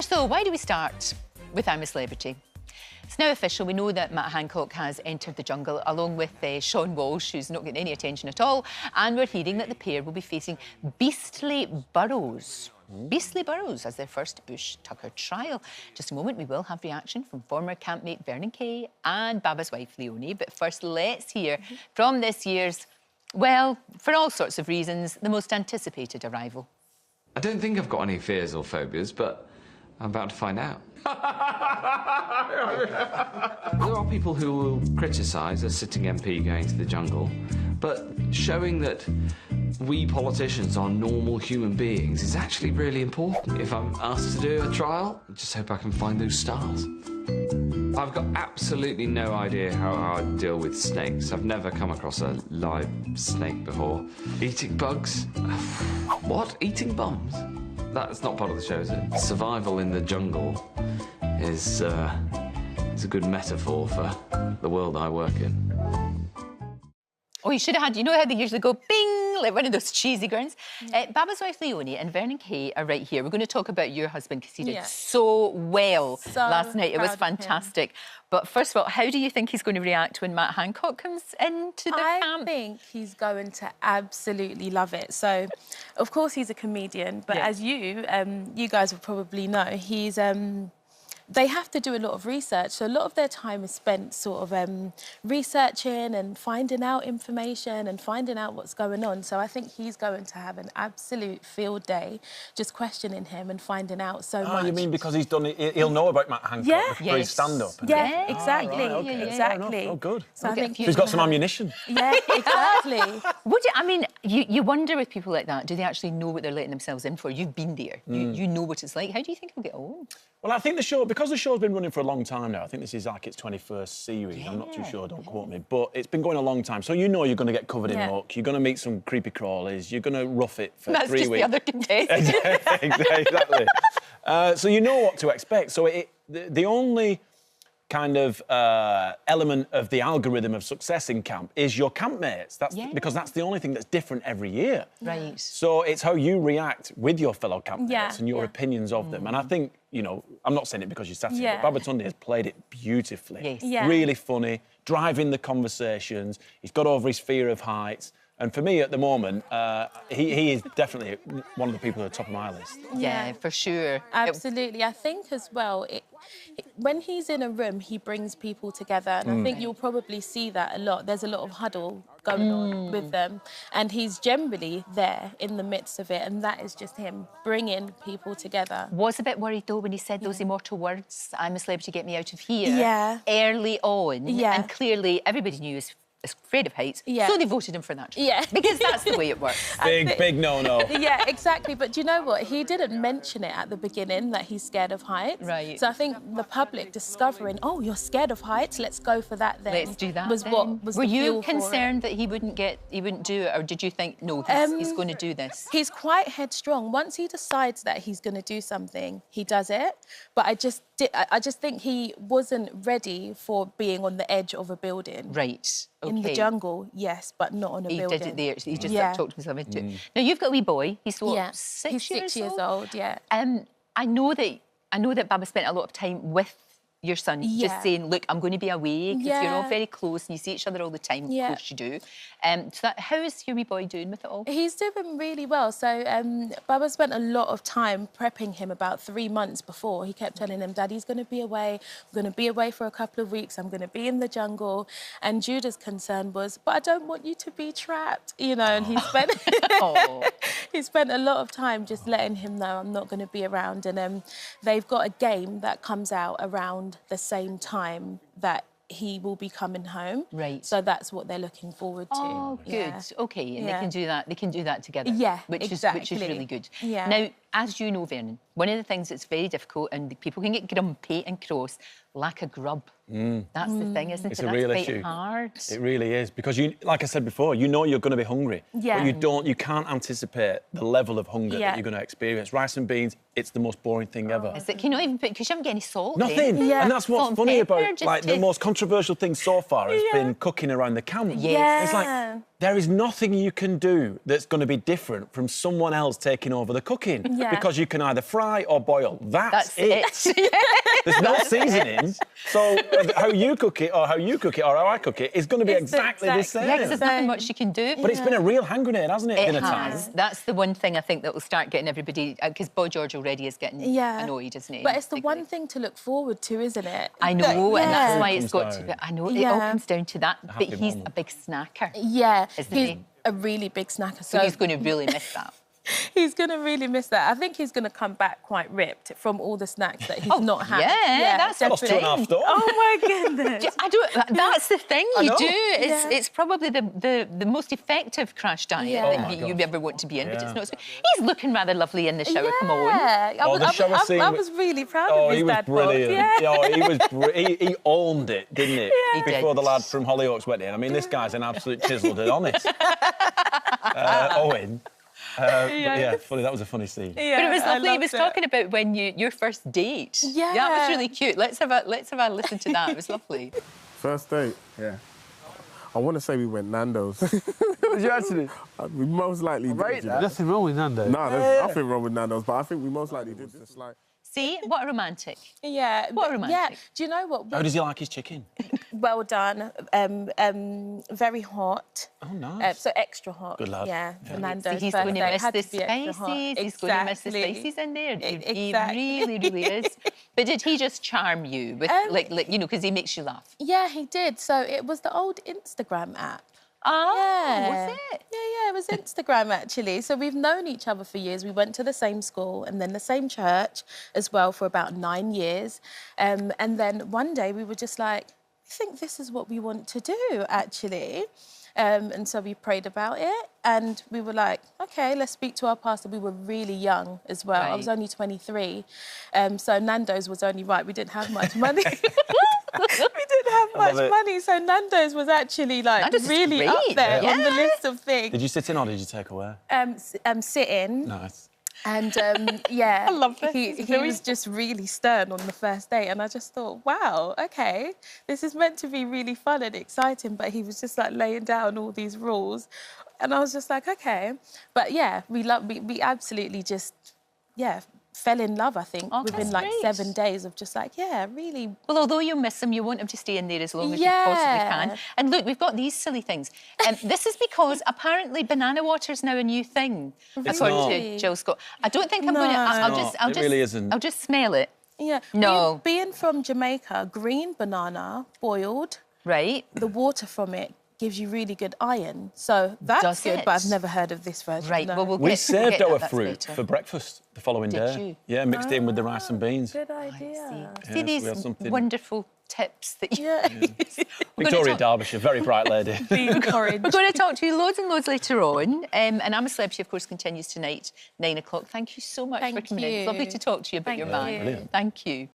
So why do we start with I'm a Celebrity? It's now official. We know that Matt Hancock has entered the jungle along with Sean Walsh, who's not getting any attention at all. And we're hearing that the pair will be facing beastly burrows. Beastly burrows as their first Bush Tucker trial. Just a moment, we will have reaction from former campmate Vernon Kelly and Baba's wife Leonie. But first, let's hear from this year's, well, for all sorts of reasons, the most anticipated arrival. I don't think I've got any fears or phobias, but I'm about to find out. There are people who will criticise a sitting MP going to the jungle, but showing that we politicians are normal human beings is actually really important. If I'm asked to do a trial, I just hope I can find those stars. I've got absolutely no idea how I'd deal with snakes. I've never come across a live snake before. Eating bugs? What? Eating bums? That's not part of the show, is it? Survival in the jungle is a good metaphor for the world I work in. Oh, you should have had, you know how they usually go bing, like one of those cheesy grins? Baba's wife Leonie and Vernon Kay are right here. We're going to talk about your husband because he did so well last night. It was fantastic. But first of all, how do you think he's going to react when Matt Hancock comes into the camp? I think he's going to absolutely love it. So, of course, he's a comedian, but as you guys will probably know, he's... They have to do a lot of research, so a lot of their time is spent sort of researching and finding out information and finding out what's going on. So I think he's going to have an absolute field day just questioning him and finding out so much. Oh, you mean because he's done it, he'll know about Matt Hancock for his stand-up? Yeah, exactly, exactly. Oh, good. So I think he's got some ammunition. Yeah, exactly. Would you, I mean, you wonder with people like that, do they actually know what they're letting themselves in for? You've been there. You know what it's like. How do you think he'll get on? Well, I think the show, because the show's been running for a long time now, I think this is like its 21st series, I'm not too sure, don't quote me, but it's been going a long time, so you know you're going to get covered in muck, you're going to meet some creepy crawlies, you're going to rough it for 3 weeks. That's just the other contestant. Exactly. So you know what to expect. So the only kind of element of the algorithm of success in camp is your campmates. Because that's the only thing that's different every year. Right. So it's how you react with your fellow campmates and your opinions of them. And I think, you know, I'm not saying it because you sat here, but Babatunde has played it beautifully. Really funny, driving the conversations. He's got over his fear of heights. And for me, at the moment, he is definitely one of the people at the top of my list. Yeah, for sure. Absolutely. I think as well, when he's in a room, he brings people together. And I think you'll probably see that a lot. There's a lot of huddle going on with them. And he's generally there in the midst of it. And that is just him bringing people together. Was a bit worried, though, when he said those immortal words, I'm a celebrity, get me out of here, early on. And clearly, everybody knew his afraid of heights, so they voted him for that. Because that's the way it works. Big no-no. Yeah, exactly. But do you know what? He didn't mention it at the beginning that he's scared of heights. Right. So I think the public discovering, oh, you're scared of heights, let's go for that then. Let's do that. Were you concerned that he wouldn't do it, or did you think, no, he's going to do this? He's quite headstrong. Once he decides that he's going to do something, he does it. But I just think he wasn't ready for being on the edge of a building. Right. Okay. In the jungle, yes, but not on a building. He did it there. He just talked himself into it. Now you've got a wee boy. He's what, 6 He's 6 years old. I know that Baba spent a lot of time with your son, just saying, look, I'm going to be away, because you're all very close and you see each other all the time. Of course you do. So how is your wee boy doing with it all? He's doing really well. So Baba spent a lot of time prepping him about 3 months before. He kept telling him, Daddy's going to be away. I'm going to be away for a couple of weeks. I'm going to be in the jungle. And Judah's concern was, but I don't want you to be trapped, you know. And he spent he spent a lot of time just letting him know I'm not going to be around. And they've got a game that comes out around the same time that he will be coming home. Right. So that's what they're looking forward to. Oh, good. Okay, and they can do that. They can do that together. Yeah, which is really good. Yeah. Now, as you know, Vernon, one of the things that's very difficult, and people can get grumpy and cross, lack of grub. That's the thing, isn't it? It's a real issue. Hard. It really is, because you, like I said before, you know you're going to be hungry, but you can't anticipate the level of hunger that you're going to experience. Rice and beans, it's the most boring thing ever. Is it? Can you not even put, because you haven't got any salt. Nothing. And that's what's funny about, like, the most controversial thing so far has been cooking around the camp. Yes. It's like, there is nothing you can do that's going to be different from someone else taking over the cooking. Yeah. Because you can either fry or boil. That's it. it. There's no seasonings. So how you cook it or how how I cook it is going to be exactly the same. Yeah, because there's nothing much you can do. But it's been a real hand grenade, hasn't it, dinner time? That's the one thing I think that will start getting everybody... Because Boy George already is getting annoyed, isn't he? But it's the one thing to look forward to, isn't it? I know, and that's why it's got to... I know, it all comes down to that. But he's a big snacker. Yeah, isn't he's he? a really big snacker. So he's going to really miss that. He's going to really miss that. I think he's going to come back quite ripped from all the snacks that he's not had. Yeah, that's the thing. Oh, my goodness. That's the thing you do. Yeah. It's probably the most effective crash diet that you ever want to be in, but it's not. He's looking rather lovely in the shower. Come on. I was really proud of his dad. He was brilliant. He owned it, didn't he? Yeah. Before the lad from Hollyoaks went in. I mean, this guy's an absolute chisel, to be honest. Owen. Funny. That was a funny scene. Yeah, but it was lovely. He was talking about when your first date. Yeah, that was really cute. Let's have a listen to that. It was lovely. First date. Yeah. I want to say we went Nando's. Did you actually? We most likely did. Nothing wrong with Nando's. No, there's nothing wrong with Nando's, but I think we most likely did. Just like. See, what a romantic. Yeah. What a romantic. Yeah. Do you know what? How does he like his chicken? Well done. Very hot. Oh, nice. So extra hot. Good lad. Yeah, Nando's. So he's going to miss the spices. He's going to miss the spices in there. He really, really is. But did he just charm you with, because he makes you laugh? Yeah, he did. So it was the old Instagram app. Oh, was it? Yeah, it was Instagram, actually. So we've known each other for years. We went to the same school and then the same church as well for about 9 years. And then one day we were just like, I think this is what we want to do, actually. And so we prayed about it and we were like, OK, let's speak to our pastor. We were really young as well. Right. I was only 23. So Nando's was only right. We didn't have much money. We didn't have much money, so Nando's was actually really up there on the list of things. Did you sit in or did you take away? Sit in. Nice. And yeah, I love this. He was just really stern on the first date, and I just thought, wow, okay, this is meant to be really fun and exciting, but he was just like laying down all these rules, and I was just like, okay, but yeah, we absolutely just fell in love, I think, within like 7 days of just like, really. Well, although you miss him, you want him to stay in there as long as you possibly can. And look, we've got these silly things. This is because apparently banana water is now a new thing, according to Jill Scott. I don't think I'm going to... It really isn't. I'll just smell it. Yeah. No. Being from Jamaica, green banana, boiled. Right. The water from it gives you really good iron. So that's good, but I've never heard of this version. Right, no. well, we saved our fruit for breakfast the following day. Did you? Yeah, mixed in with the rice and beans. Good idea. See these wonderful tips that you... Victoria Derbyshire, very bright lady. Be encouraged. We're going to talk to you loads and loads later on. And I'm a Celeb. She, of course, continues tonight, 9 o'clock. Thank you so much for coming in. It's lovely to talk to you about your man. Brilliant. Thank you.